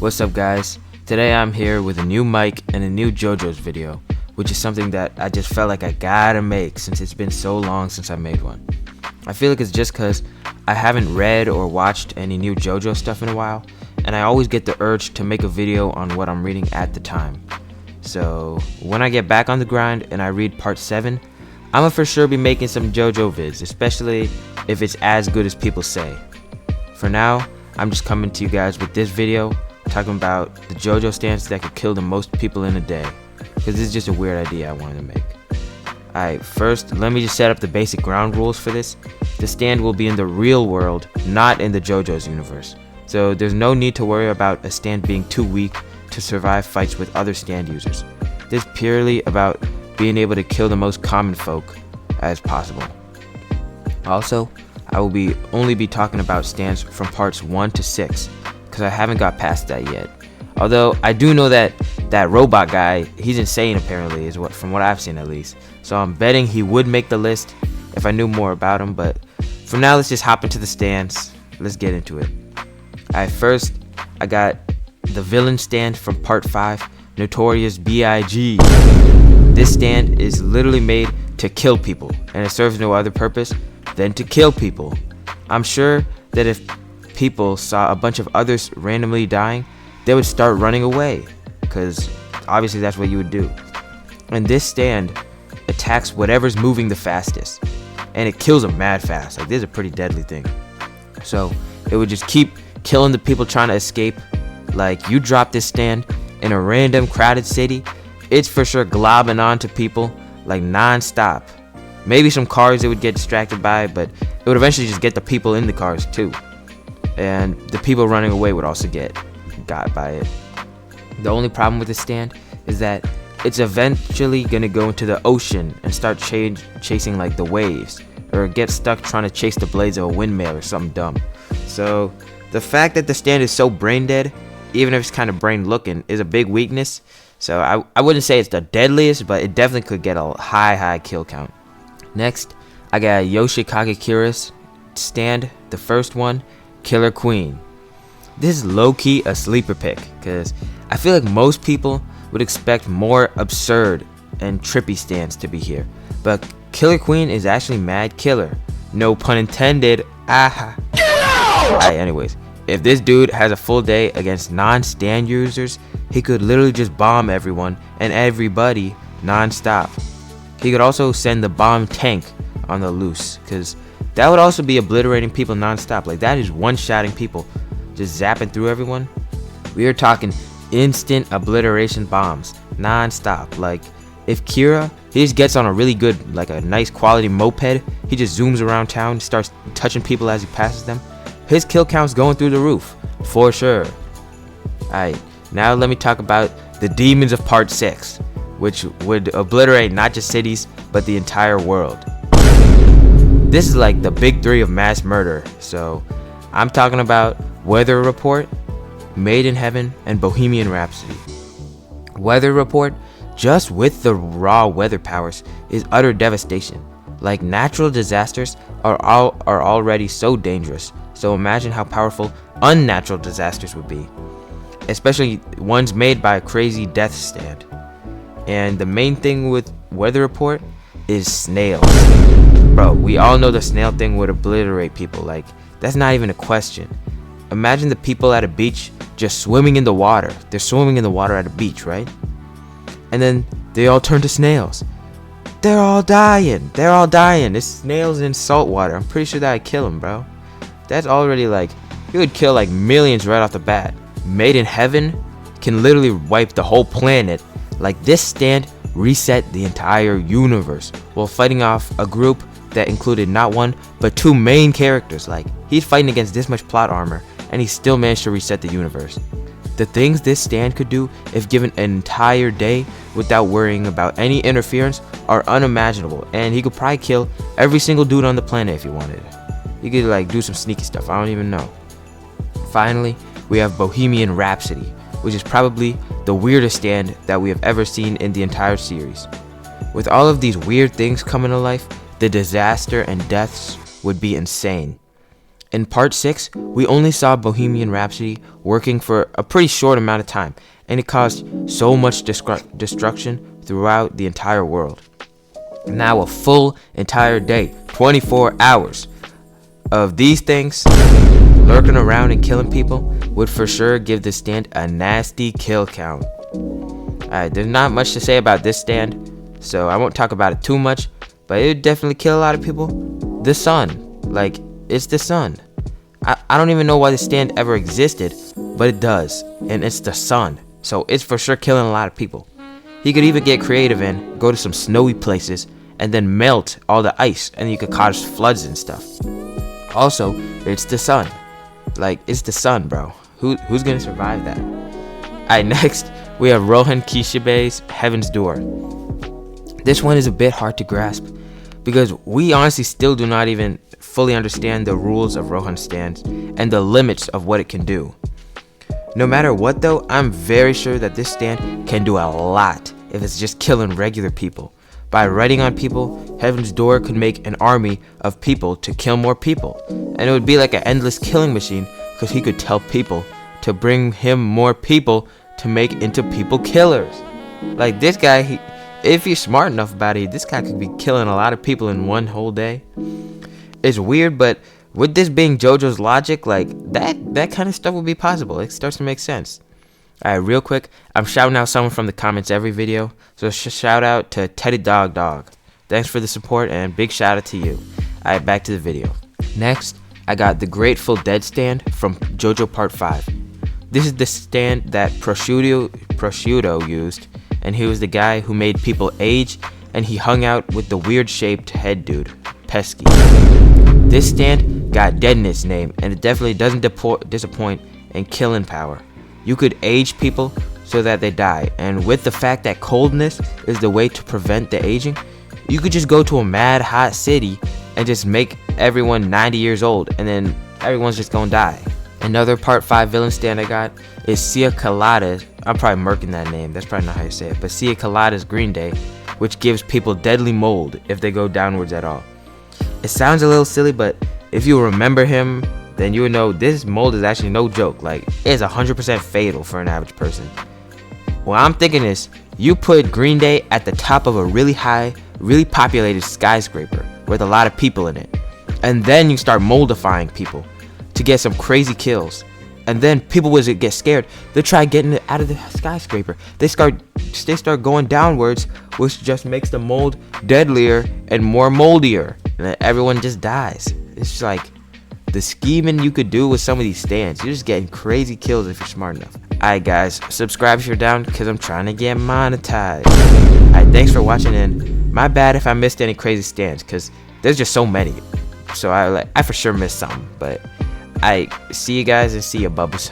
What's up guys? Today I'm here with a new mic and a new JoJo's video, which is something that I just felt like I gotta make since it's been so long since I made one. I feel like it's just cause I haven't read or watched any new JoJo stuff in a while, and I always get the urge to make a video on what I'm reading at the time. So when I get back on the grind and I read part 7, I'ma for sure be making some JoJo vids, especially if it's as good as people say. For now, I'm just coming to you guys with this video talking about the JoJo stands that could kill the most people in a day, because this is just a weird idea I wanted to make. Alright, first let me just set up the basic ground rules for this. The stand will be in the real world, not in the JoJo's universe, so there's no need to worry about a stand being too weak to survive fights with other stand users. This is purely about being able to kill the most common folk as possible. Also, I will only be talking about stands from parts 1 to 6, because I haven't got past that yet. Although I do know that robot guy, he's insane apparently, from what I've seen at least. So I'm betting he would make the list if I knew more about him, but for now let's just hop into the stands. Let's get into it. Alright, first I got the villain stand from part 5, Notorious B.I.G. This stand is literally made to kill people, and it serves no other purpose than to kill people. I'm sure that if people saw a bunch of others randomly dying, they would start running away, because obviously that's what you would do. And this stand attacks whatever's moving the fastest, and it kills them mad fast. Like, this is a pretty deadly thing. So it would just keep killing the people trying to escape. Like, you drop this stand in a random crowded city, it's for sure globbing onto people like non-stop. Maybe some cars it would get distracted by, but it would eventually just get the people in the cars too. And the people running away would also get got by it. The only problem with the stand is that it's eventually gonna go into the ocean and start chasing like the waves, or get stuck trying to chase the blades of a windmill or something dumb. So the fact that the stand is so brain dead, even if it's kind of brain looking, is a big weakness. So I wouldn't say it's the deadliest, but it definitely could get a high kill count. Next, I got Yoshikage Kira's stand, the first one, Killer Queen. This is low-key a sleeper pick, because I feel like most people would expect more absurd and trippy stands to be here, but Killer Queen is actually mad killer. No pun intended. Aha. Alright, anyways, if this dude has a full day against non-stand users, he could literally just bomb everyone and everybody non-stop. He could also send the bomb tank on the loose, because that would also be obliterating people non-stop. Like, that is one-shotting people, just zapping through everyone. We are talking instant obliteration bombs non-stop. Like, if Kira, he just gets on a really good, like a nice quality moped, he just zooms around town, starts touching people as he passes them, his kill count's going through the roof for sure. Alright, now let me talk about the demons of part 6, which would obliterate not just cities but the entire world. This is like the big 3 of mass murder, so I'm talking about Weather Report, Made in Heaven, and Bohemian Rhapsody. Weather Report, just with the raw weather powers, is utter devastation. Like, natural disasters are already so dangerous, so imagine how powerful unnatural disasters would be, especially ones made by a crazy death stand. And the main thing with Weather Report is snails. Bro, we all know the snail thing would obliterate people. Like, that's not even a question. Imagine the people at a beach just swimming in the water. They're swimming in the water at a beach, right? And then they all turn to snails. They're all dying. There's snails in salt water. I'm pretty sure that would kill them, bro. That's already like, it would kill like millions right off the bat. Made in Heaven can literally wipe the whole planet. Like, this stand reset the entire universe while fighting off a group that included not one but 2 main characters. Like, he's fighting against this much plot armor and he still managed to reset the universe. The things this stand could do if given an entire day without worrying about any interference are unimaginable, and he could probably kill every single dude on the planet if he wanted. He could like do some sneaky stuff, I don't even know. Finally, we have Bohemian Rhapsody, which is probably the weirdest stand that we have ever seen in the entire series. With all of these weird things coming to life, the disaster and deaths would be insane. In part 6, we only saw Bohemian Rhapsody working for a pretty short amount of time, and it caused so much destruction throughout the entire world. Now a full entire day, 24 hours of these things lurking around and killing people would for sure give this stand a nasty kill count. Alright, there's not much to say about this stand, so I won't talk about it too much, but it would definitely kill a lot of people. The sun, like, it's the sun. I don't even know why this stand ever existed, but it does, and it's the sun, so it's for sure killing a lot of people. He could even get creative and go to some snowy places and then melt all the ice, and you could cause floods and stuff. Also, it's the sun. Like, it's the sun, bro. Who's gonna survive that? Alright, next we have Rohan Kishibe's Heaven's Door. This one is a bit hard to grasp because we honestly still do not even fully understand the rules of Rohan stands and the limits of what it can do. No matter what though, I'm very sure that this stand can do a lot if it's just killing regular people. By riding on people, Heaven's Door could make an army of people to kill more people, and it would be like an endless killing machine because he could tell people to bring him more people to make into people killers. Like this guy, if he's smart enough about it, this guy could be killing a lot of people in one whole day. It's weird, but with this being JoJo's logic, like that kind of stuff would be possible. It starts to make sense. Alright, real quick, I'm shouting out someone from the comments every video, so shout out to Teddy Dog. Thanks for the support and big shout out to you. Alright, back to the video. Next, I got the Grateful Dead stand from JoJo Part 5. This is the stand that Prosciutto used, and he was the guy who made people age, and he hung out with the weird shaped head dude, Pesky. This stand got dead in its name, and it definitely doesn't disappoint in killing power. You could age people so that they die, and with the fact that coldness is the way to prevent the aging, you could just go to a mad hot city and just make everyone 90 years old, and then everyone's just gonna die. Another Part 5 villain stand I got is Sia Colada's, I'm probably murking that name, that's probably not how you say it, but Sia Colada's Green Day, which gives people deadly mold if they go downwards at all. It sounds a little silly, but if you remember him, then you would know this mold is actually no joke. Like, it's 100% fatal for an average person. What I'm thinking is, you put Green Day at the top of a really high, really populated skyscraper with a lot of people in it, and then you start moldifying people to get some crazy kills, and then people would get scared. They try getting it out of the skyscraper. They start going downwards, which just makes the mold deadlier and more moldier, and then everyone just dies. It's just like the scheming you could do with some of these stands. You're just getting crazy kills if you're smart enough. Alright guys, subscribe if you're down because I'm trying to get monetized. Alright, thanks for watching, and my bad if I missed any crazy stands because there's just so many. So I for sure missed some, but I see you guys and see you bubbles.